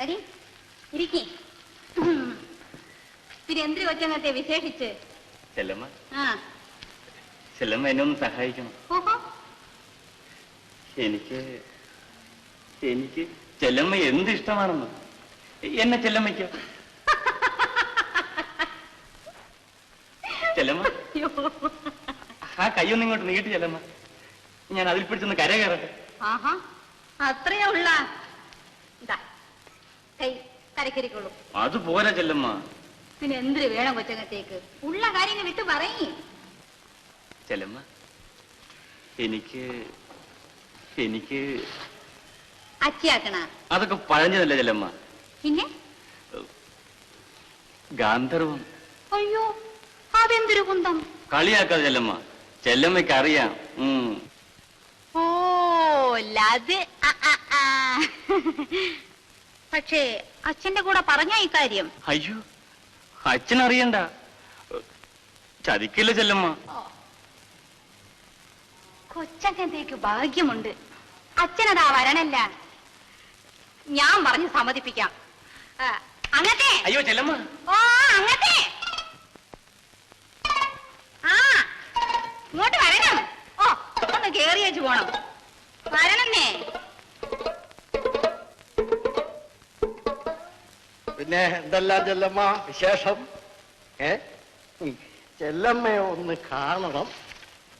അരി ഇരിക്കി. പിന്നെ എന്തിനു കൊച്ചങ്ങത്തെ വിശേഷിച്ച്? ചെല്ലമ്മ, ആ ചെല്ലമ്മ എന്നെ ഒന്ന് സഹായിക്കണം. ഓഹോ, എനിക്ക് എനിക്ക് ചെല്ലമ്മ എന്ത് ഇഷ്ടമാണെന്ന് എന്നെ ചെല്ലമ്മയ്ക്കോ? ചെല്ലമ്മ, ആ കയ്യൊന്നും ഇങ്ങോട്ട് നീട്ടി ചെല്ലമ്മ, ഞാൻ അതിൽ പിടിച്ചൊന്ന് കര കയറട്ടെ. ആഹാ, അത്രയാ ഉള്ള കൈ കരക്കരിക്കുള്ളൂ. അതുപോലെ ചെല്ലമ്മ. പിന്നെ എന്തിനു വേണം കൊച്ചങ്ങത്തേക്ക്? ഉള്ള കാര്യങ്ങൾ വിട്ടു പറയേ. ചെല്ലമ്മ, എനിക്ക് എനിക്ക് അച്ചിയാക്കണ അതൊക്കെ പഴഞ്ഞതല്ല ചെല്ലമ്മ. പിന്നെ ഗാന്ധർവം. അയ്യോ, അതെന്തൊരു കുന്തം! കളിയാക്കാതെ ചെല്ലമ്മ, ചെല്ലമ്മയ്ക്ക് അറിയാം. ഓ ലത്. പക്ഷേ അച്ഛന്റെ കൂടെ പറഞ്ഞ ഇക്കാര്യം? അയ്യോ, അച്ഛനറിയണ്ട. ചതിക്കില്ല ചെല്ലമ്മ. കൊച്ചങ്ങത്തേക്ക് ഭാഗ്യമുണ്ട്. അച്ഛനതാ വരണല്ല. ഞാൻ പറഞ്ഞ് സമ്മതിപ്പിക്കാം. അങ്ങത്തെ. അയ്യോ ചെല്ലമ്മ. ഓ അങ്ങത്തെ. ആ ഇങ്ങോട്ട് വരണം. ഓ ഒന്ന് കേറി വെച്ച് പോണം. വരണന്നേ. പിന്നെ എന്തെല്ലാം ചെല്ലമ്മ വിശേഷം? ചെല്ലമ്മയെ ഒന്ന് കാണണം,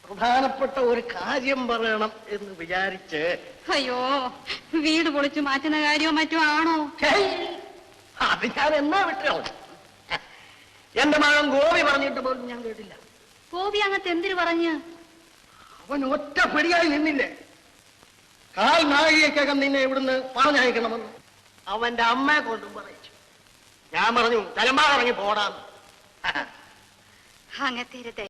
പ്രധാനപ്പെട്ട ഒരു കാര്യം പറയണം എന്ന് വിചാരിച്ച്. അയ്യോ, വീട് പൊളിച്ചു മാറ്റുന്ന കാര്യമോ മറ്റോ ആണോ? അത് ഞാൻ എന്നാ വിട്ടോ? എന്റെ മകൻ ഗോപി പറഞ്ഞിട്ട് പോലും ഞാൻ കേട്ടില്ല. ഗോപി അങ്ങത്തെ എന്തിനു പറഞ്ഞ്? അവൻ ഒറ്റ പിടിയായി നിന്നില്ലേ? കാൽ നാഴികക്കകം നിന്നെ ഇവിടുന്ന് പറഞ്ഞയക്കണമെന്ന് അവന്റെ അമ്മയെ കൊണ്ടും പറയിച്ചു. ഞാൻ പറഞ്ഞു തലമ്പാ ഇറങ്ങി പോടാന്ന്. അങ്ങത്തെ